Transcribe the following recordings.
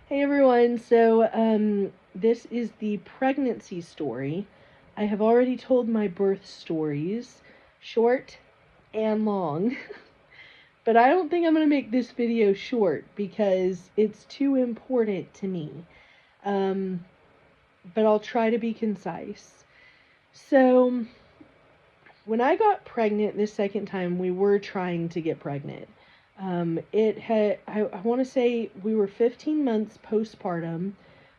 Hey everyone, this is the pregnancy story. I have already told my birth stories, short and long, but I don't think I'm going to make this video short because it's too important to me. Um, but I'll try to be concise. So, when I got pregnant this second time, we were trying to get pregnant. I want to say we were 15 months postpartum.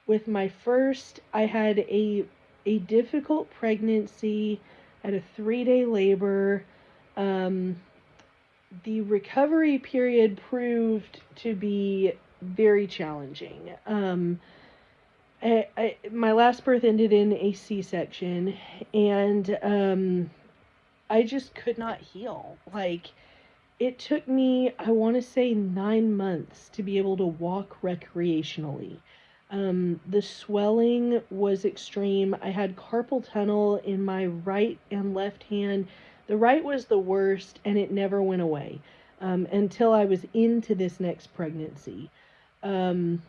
With my first, I had a difficult pregnancy, I had a 3-day labor. Um, the recovery period proved to be very challenging. My last birth ended in a C-section, and I just could not heal. Like, it took me, I want to say, 9 months to be able to walk recreationally. The swelling was extreme. I had carpal tunnel in my right and left hand. The right was the worst, and it never went away until I was into this next pregnancy. Um,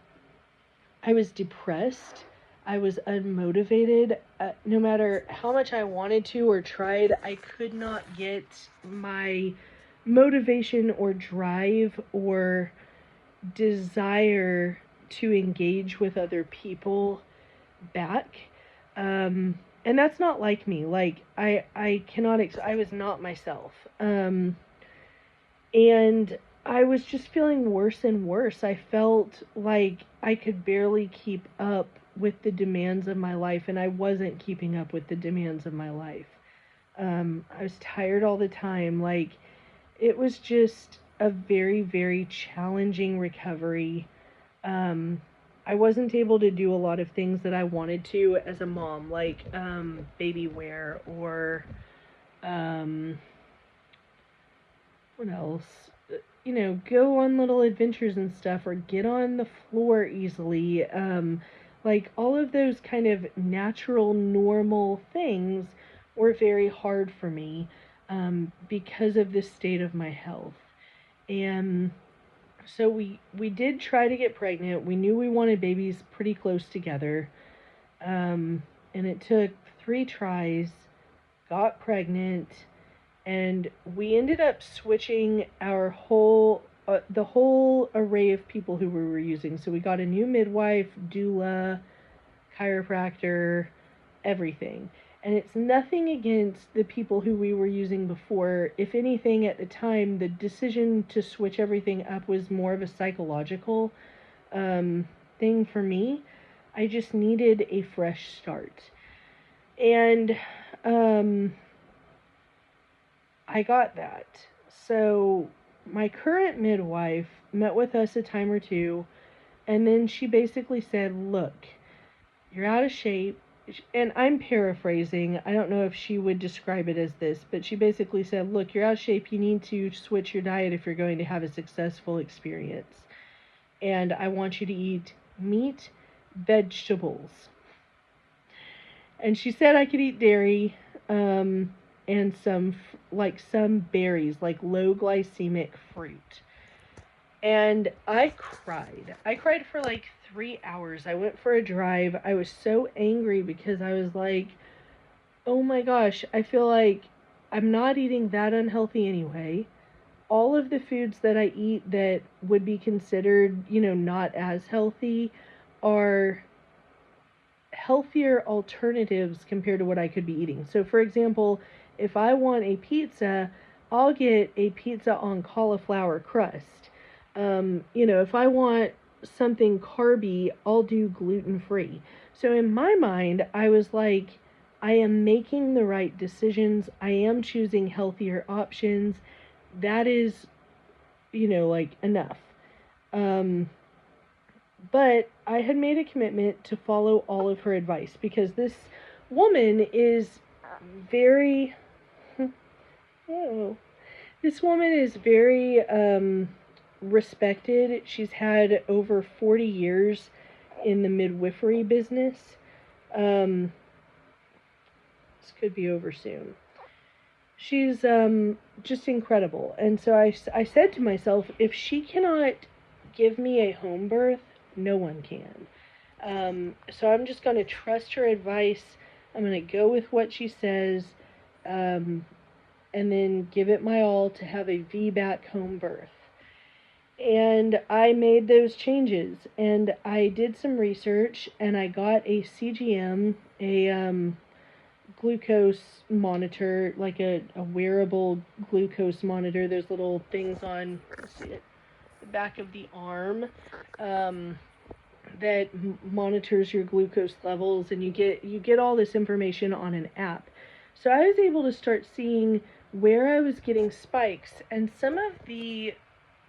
I was depressed. I was unmotivated. No matter how much I wanted to or tried, I could not get my motivation or drive or desire to engage with other people back. And that's not like me. Like, I cannot, I was not myself. And I was just feeling worse and worse. I felt like I could barely keep up with the demands of my life, and I wasn't keeping up with the demands of my life. I was tired all the time. Like, it was just a very, very challenging recovery. I wasn't able to do a lot of things that I wanted to as a mom, like baby wear or um, what else? Go on little adventures and stuff, or get on the floor easily. Like, all of those kind of natural, normal things were very hard for me because of the state of my health. And so we did try to get pregnant. We knew we wanted babies pretty close together. And it took 3 tries, got pregnant, and we ended up switching our the whole array of people who we were using. So we got a new midwife, doula, chiropractor, everything. And it's nothing against the people who we were using before. If anything, at the time, the decision to switch everything up was more of a psychological thing for me. I just needed a fresh start. And I got that. So my current midwife met with us a time or two, and then she basically said, "Look, you're out of shape." And I'm paraphrasing. I don't know if she would describe it as this, but she basically said, "Look, you're out of shape. You need to switch your diet if you're going to have a successful experience. And I want you to eat meat, vegetables." And she said I could eat dairy, and some berries, like low glycemic fruit. And I cried. I cried for like 3 hours. I went for a drive. I was so angry because I was like, oh my gosh, I feel like I'm not eating that unhealthy anyway. All of the foods that I eat that would be considered, not as healthy are healthier alternatives compared to what I could be eating. So, for example, if I want a pizza, I'll get a pizza on cauliflower crust. If I want something carby, I'll do gluten free. So, in my mind, I was like, I am making the right decisions. I am choosing healthier options. That is, like, enough. But I had made a commitment to follow all of her advice because this woman is very, oh, this woman is very respected. She's had over 40 years in the midwifery business. This could be over soon. She's just incredible. And so I said to myself, if she cannot give me a home birth No one can. So I'm just going to trust her advice. I'm going to go with what she says, um, and then give it my all to have a VBAC home birth. And I made those changes, and I did some research, and I got a CGM, a glucose monitor, like a wearable glucose monitor. There's little things on, let's see it, the back of the arm, um, that monitors your glucose levels, and you get all this information on an app. So I was able to start seeing where I was getting spikes, and some of the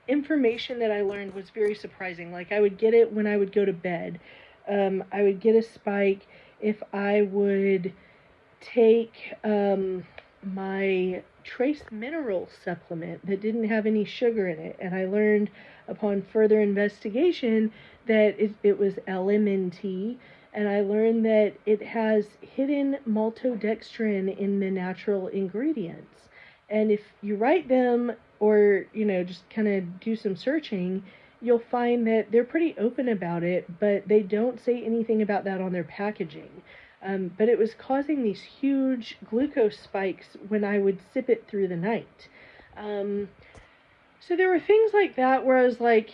information that I learned was very surprising. Like, I would get it when I would go to bed. I would get a spike if I would take my trace mineral supplement that didn't have any sugar in it. And I learned upon further investigation that it was LMNT. And I learned that it has hidden maltodextrin in the natural ingredients. And if you write them, or, just kind of do some searching, you'll find that they're pretty open about it, but they don't say anything about that on their packaging. But it was causing these huge glucose spikes when I would sip it through the night. So there were things like that where I was like,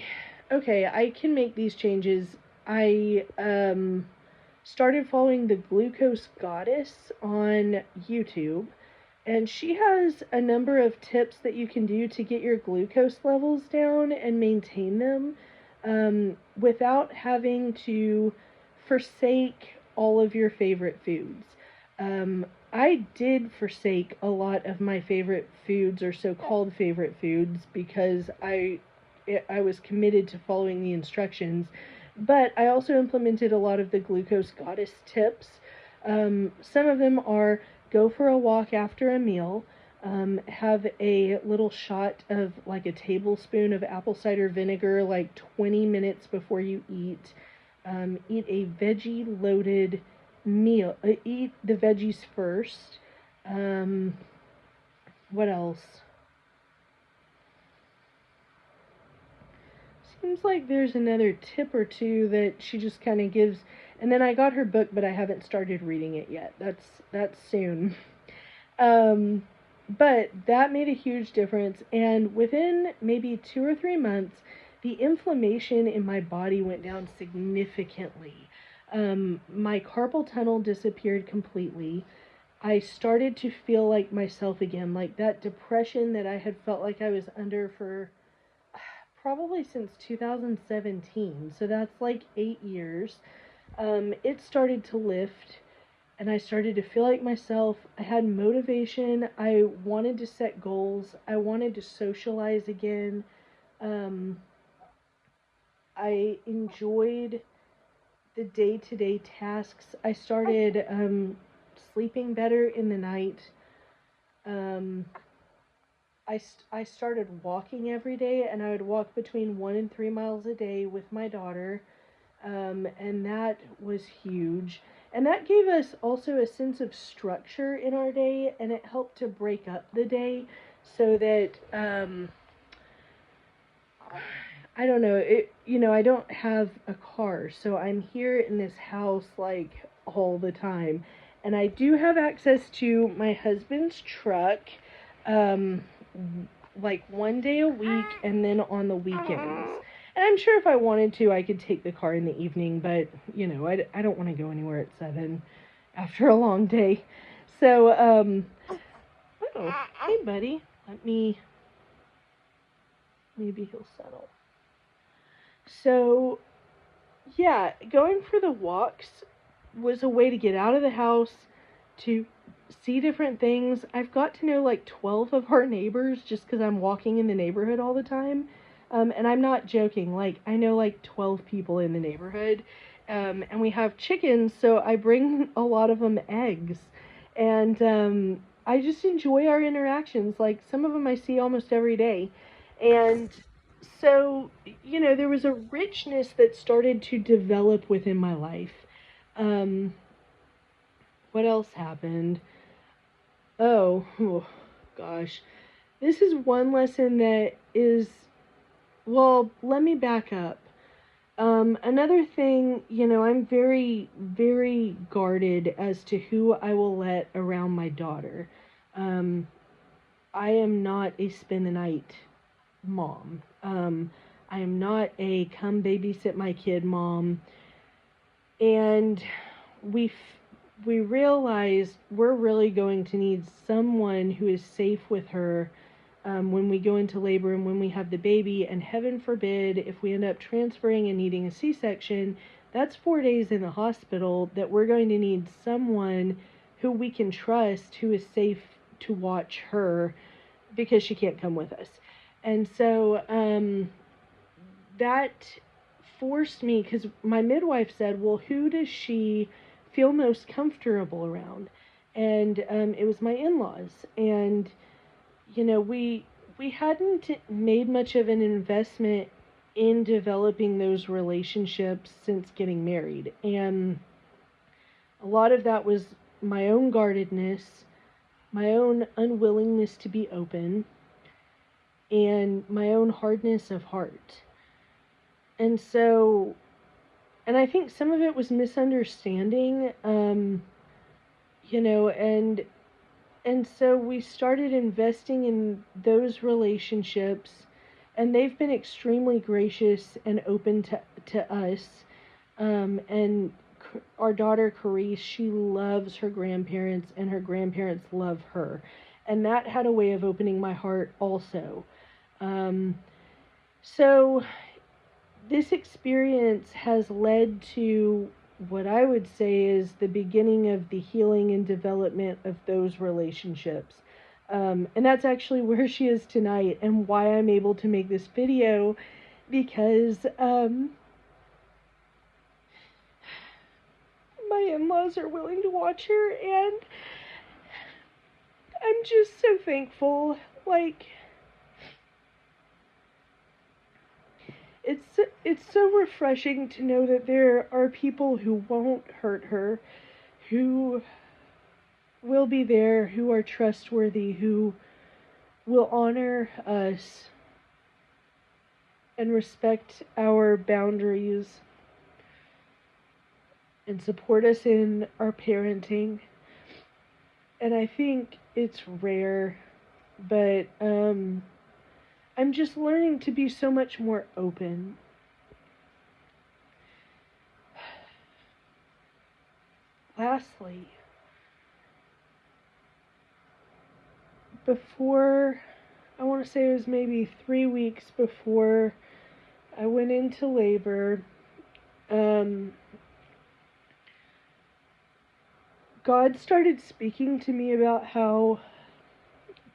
okay, I can make these changes. I started following the Glucose Goddess on YouTube, and she has a number of tips that you can do to get your glucose levels down and maintain them without having to forsake all of your favorite foods. I did forsake a lot of my favorite foods, or so-called favorite foods, because I was committed to following the instructions, but I also implemented a lot of the Glucose Goddess tips. Some of them are: go for a walk after a meal, have a little shot of, like, a tablespoon of apple cider vinegar like 20 minutes before you eat, eat a veggie loaded meal, eat the veggies first. What else? Seems like there's another tip or two that she just kind of gives. And then I got her book, but I haven't started reading it yet. That's soon. But that made a huge difference, and within maybe 2 or 3 months, the inflammation in my body went down significantly. My carpal tunnel disappeared completely. I started to feel like myself again, like that depression that I had felt like I was under for probably since 2017. So that's like 8 years. It started to lift, and I started to feel like myself. I had motivation. I wanted to set goals. I wanted to socialize again. Um, I enjoyed the day-to-day tasks. I started sleeping better in the night. Um, I started walking every day, and I would walk between 1 and 3 miles a day with my daughter, and that was huge. And that gave us also a sense of structure in our day, and it helped to break up the day so that, I don't know, I don't have a car, so I'm here in this house like all the time. And I do have access to my husband's truck, um, like one day a week, and then on the weekends. And I'm sure if I wanted to, I could take the car in the evening, but, I don't want to go anywhere at 7 after a long day. So, oh, hey, buddy. Maybe he'll settle. So, yeah, going for the walks was a way to get out of the house, to see different things. I've got to know like 12 of our neighbors just because I'm walking in the neighborhood all the time. And I'm not joking, like, I know like 12 people in the neighborhood. And we have chickens, so I bring a lot of them eggs. And I just enjoy our interactions. Like, some of them I see almost every day. And so, there was a richness that started to develop within my life. What else happened? Oh, gosh. This is one lesson that is, well, let me back up. Another thing, I'm very, very guarded as to who I will let around my daughter. Um, I am not a spend the night mom. I am not a come babysit my kid mom. And we we realize we're really going to need someone who is safe with her when we go into labor and when we have the baby. And heaven forbid, if we end up transferring and needing a C-section, that's 4 days in the hospital that we're going to need someone who we can trust, who is safe to watch her because she can't come with us. And so that forced me, because my midwife said, well, who does she feel most comfortable around? And it was my in-laws. And we hadn't made much of an investment in developing those relationships since getting married. And a lot of that was my own guardedness, my own unwillingness to be open, and my own hardness of heart. And so, and I think some of it was misunderstanding, and so we started investing in those relationships, and they've been extremely gracious and open to us. And our daughter, Carice, she loves her grandparents, and her grandparents love her. And that had a way of opening my heart also. So this experience has led to what I would say is the beginning of the healing and development of those relationships. And that's actually where she is tonight and why I'm able to make this video, because my in-laws are willing to watch her, and I'm just so thankful. Like, it's so refreshing to know that there are people who won't hurt her, who will be there, who are trustworthy, who will honor us and respect our boundaries and support us in our parenting. And I think it's rare, but I'm just learning to be so much more open. Lastly, before, I want to say it was maybe 3 weeks before I went into labor, God started speaking to me about how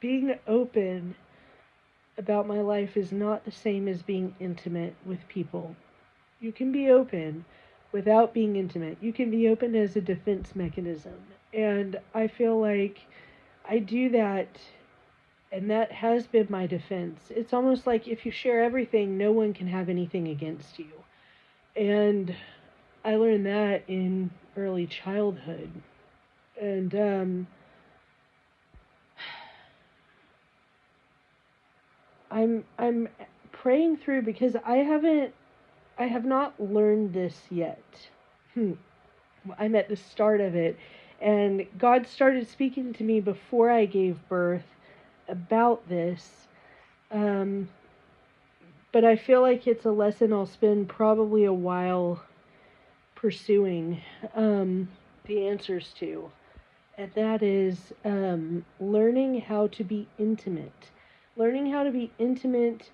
being open about my life is not the same as being intimate with people. You can be open without being intimate. You can be open as a defense mechanism. And I feel like I do that, and that has been my defense. It's almost like if you share everything, no one can have anything against you. And I learned that in early childhood. And I'm praying through, because I have not learned this yet. I'm at the start of it, and God started speaking to me before I gave birth about this. But I feel like it's a lesson I'll spend probably a while pursuing the answers to. And that is learning how to be intimate. Learning how to be intimate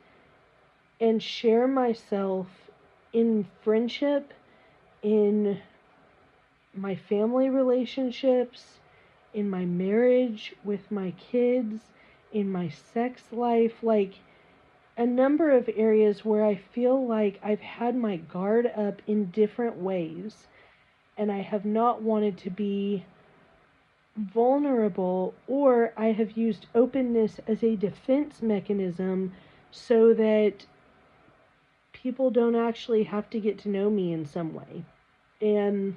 and share myself in friendship, in my family relationships, in my marriage with my kids, in my sex life, like a number of areas where I feel like I've had my guard up in different ways, and I have not wanted to be vulnerable, or I have used openness as a defense mechanism so that people don't actually have to get to know me in some way. And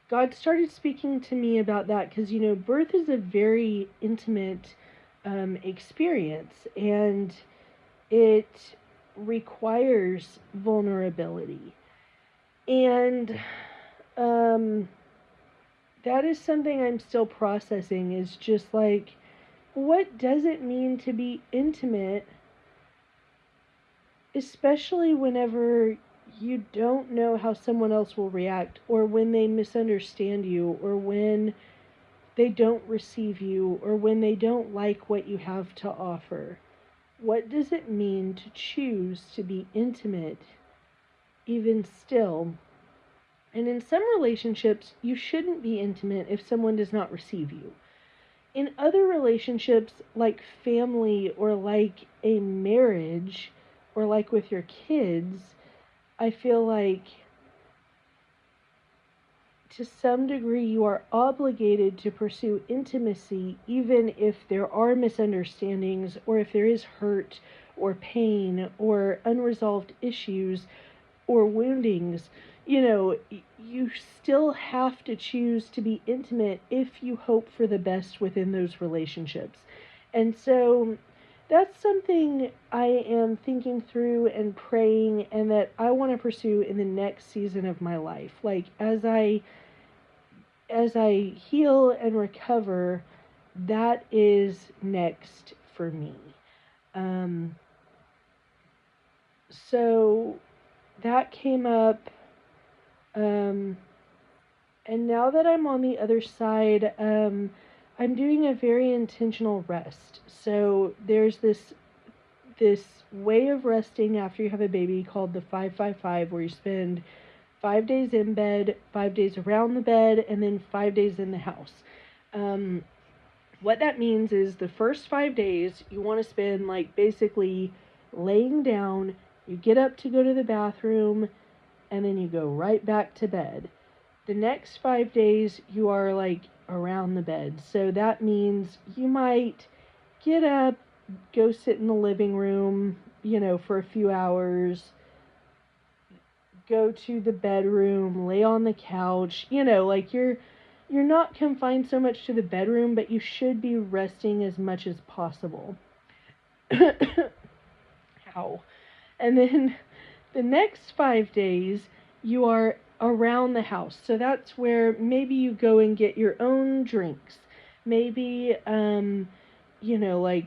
God started speaking to me about that because, birth is a very intimate experience, and it requires vulnerability. And um, that is something I'm still processing, is just like, what does it mean to be intimate, especially whenever you don't know how someone else will react, or when they misunderstand you, or when they don't receive you, or when they don't like what you have to offer. What does it mean to choose to be intimate even still? And in some relationships, you shouldn't be intimate if someone does not receive you. In other relationships, like family or like a marriage or like with your kids, I feel like to some degree you are obligated to pursue intimacy even if there are misunderstandings, or if there is hurt or pain or unresolved issues or woundings. You know, you still have to choose to be intimate if you hope for the best within those relationships. And so that's something I am thinking through and praying, and that I want to pursue in the next season of my life. Like, as I heal and recover, that is next for me. Um, so that came up. Um, and now that I'm on the other side, I'm doing a very intentional rest. So there's this way of resting after you have a baby called the 5-5-5, where you spend 5 days in bed, 5 days around the bed, and then 5 days in the house. Um, what that means is the first 5 days you want to spend like basically laying down. You get up to go to the bathroom, and then you go right back to bed. The next 5 days you are like around the bed. So that means you might get up, go sit in the living room, for a few hours, go to the bedroom, lay on the couch, like you're not confined so much to the bedroom, but you should be resting as much as possible. Ow. And then the next 5 days, you are around the house. So that's where maybe you go and get your own drinks. Maybe, like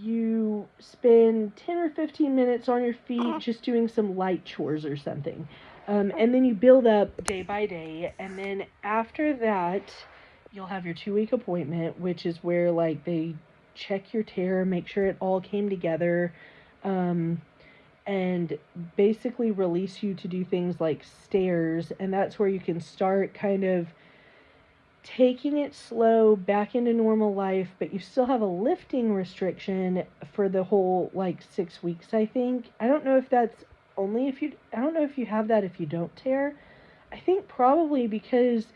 you spend 10 or 15 minutes on your feet just doing some light chores or something. And then you build up day by day. And then after that, you'll have your 2-week appointment, which is where like they check your tear, make sure it all came together, and basically release you to do things like stairs. And that's where you can start kind of taking it slow back into normal life, but you still have a lifting restriction for the whole like 6 weeks, I think. I don't know if that's I don't know if you have that if you don't tear. I think probably because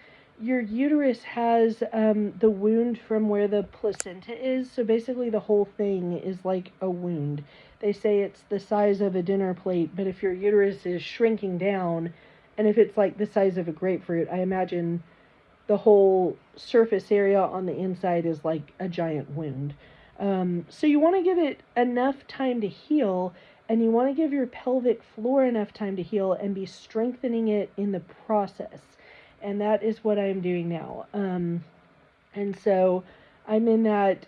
your uterus has the wound from where the placenta is. So basically the whole thing is like a wound. They say it's the size of a dinner plate, but if your uterus is shrinking down, and if it's like the size of a grapefruit, I imagine the whole surface area on the inside is like a giant wound. So you want to give it enough time to heal, and you want to give your pelvic floor enough time to heal and be strengthening it in the process. And that is what I'm doing now. And so I'm in that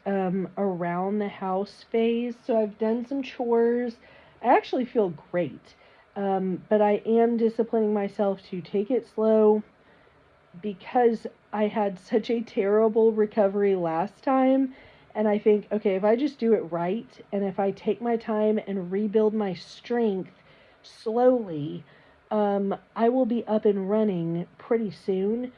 around the house phase. So I've done some chores. I actually feel great. But I am disciplining myself to take it slow, because I had such a terrible recovery last time. And I think, okay, if I just do it right, and if I take my time and rebuild my strength slowly, I will be up and running pretty soon.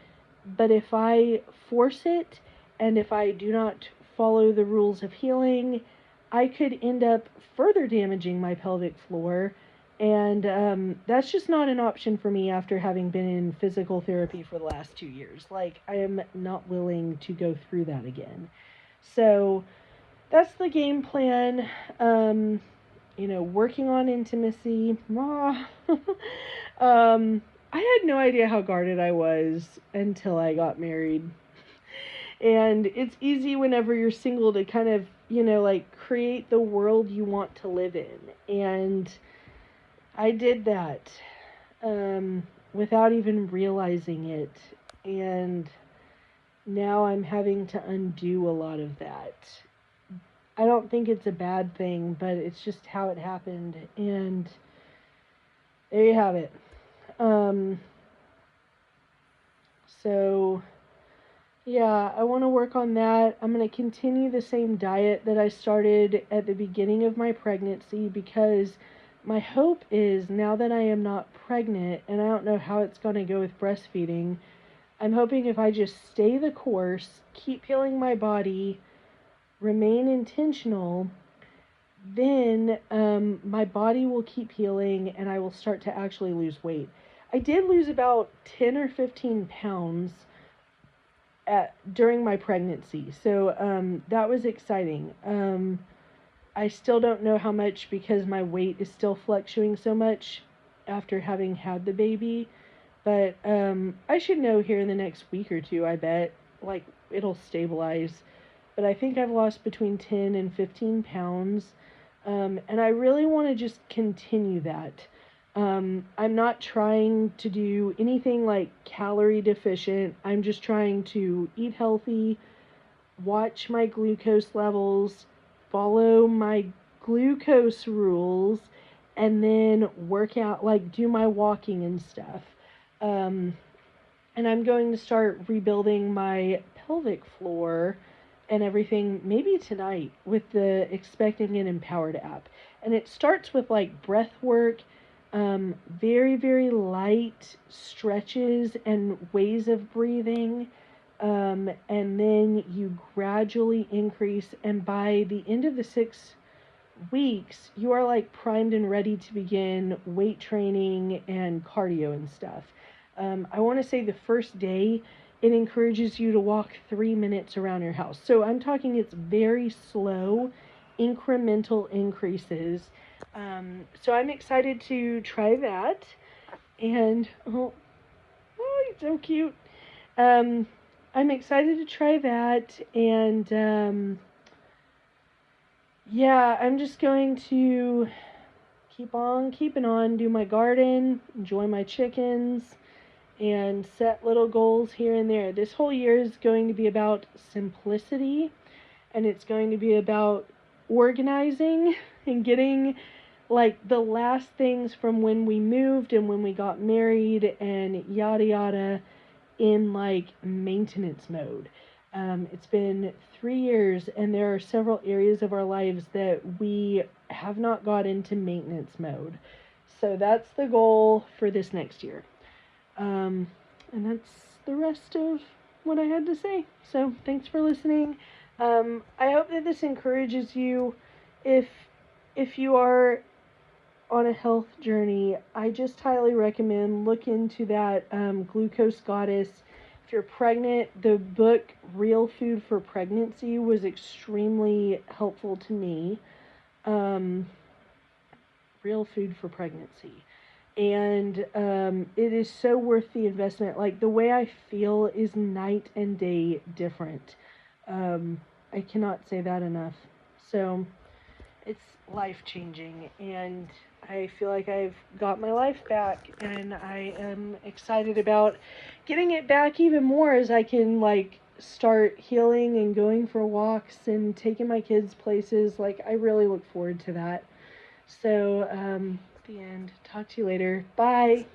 But if I force it, and if I do not follow the rules of healing, I could end up further damaging my pelvic floor. And that's just not an option for me after having been in physical therapy for the last 2 years. Like, I am not willing to go through that again. So that's the game plan. Working on intimacy. I had no idea how guarded I was until I got married. And it's easy whenever you're single to kind of like create the world you want to live in. And I did that um, without even realizing it. And now I'm having to undo a lot of that. I don't think it's a bad thing, but it's just how it happened. And there you have it. Um, so, yeah, I want to work on that. I'm going to continue the same diet that I started at the beginning of my pregnancy, because my hope is, now that I am not pregnant, and I don't know how it's going to go with breastfeeding, I'm hoping if I just stay the course, keep healing my body, remain intentional, then my body will keep healing and I will start to actually lose weight. I did lose about 10 or 15 pounds during my pregnancy, so that was exciting. I still don't know how much, because my weight is still fluctuating so much after having had the baby, but I should know here in the next week or two, I bet. Like, it'll stabilize. But I think I've lost between 10 and 15 pounds. And I really want to just continue that. I'm not trying to do anything like calorie deficient. I'm just trying to eat healthy, watch my glucose levels, follow my glucose rules, and then work out, like do my walking and stuff. Um, and I'm going to start rebuilding my pelvic floor and everything maybe tonight with the Expecting and Empowered app. And it starts with like breath work, very, very light stretches and ways of breathing. And then you gradually increase. And by the end of the 6 weeks, you are like primed and ready to begin weight training and cardio and stuff. I want to say the first day, it encourages you to walk 3 minutes around your house. So I'm talking, it's very slow, incremental increases. So I'm excited to try that. And, he's so cute. Um, I'm excited to try that. And, yeah, I'm just going to keep on keeping on, do my garden, enjoy my chickens, and set little goals here and there. This whole year is going to be about simplicity, and it's going to be about organizing and getting like the last things from when we moved and when we got married and yada yada in like maintenance mode. It's been 3 years, and there are several areas of our lives that we have not got into maintenance mode. So that's the goal for this next year. And that's the rest of what I had to say. So thanks for listening. I hope that this encourages you. If you are on a health journey, I just highly recommend look into that Glucose Goddess. If you're pregnant, the book Real Food for Pregnancy was extremely helpful to me. Real Food for Pregnancy. And it is so worth the investment. Like, the way I feel is night and day different. I cannot say that enough. So it's life-changing, and I feel like I've got my life back, and I am excited about getting it back even more as I can like start healing and going for walks and taking my kids places. Like, I really look forward to that. So the end. Talk to you later. Bye.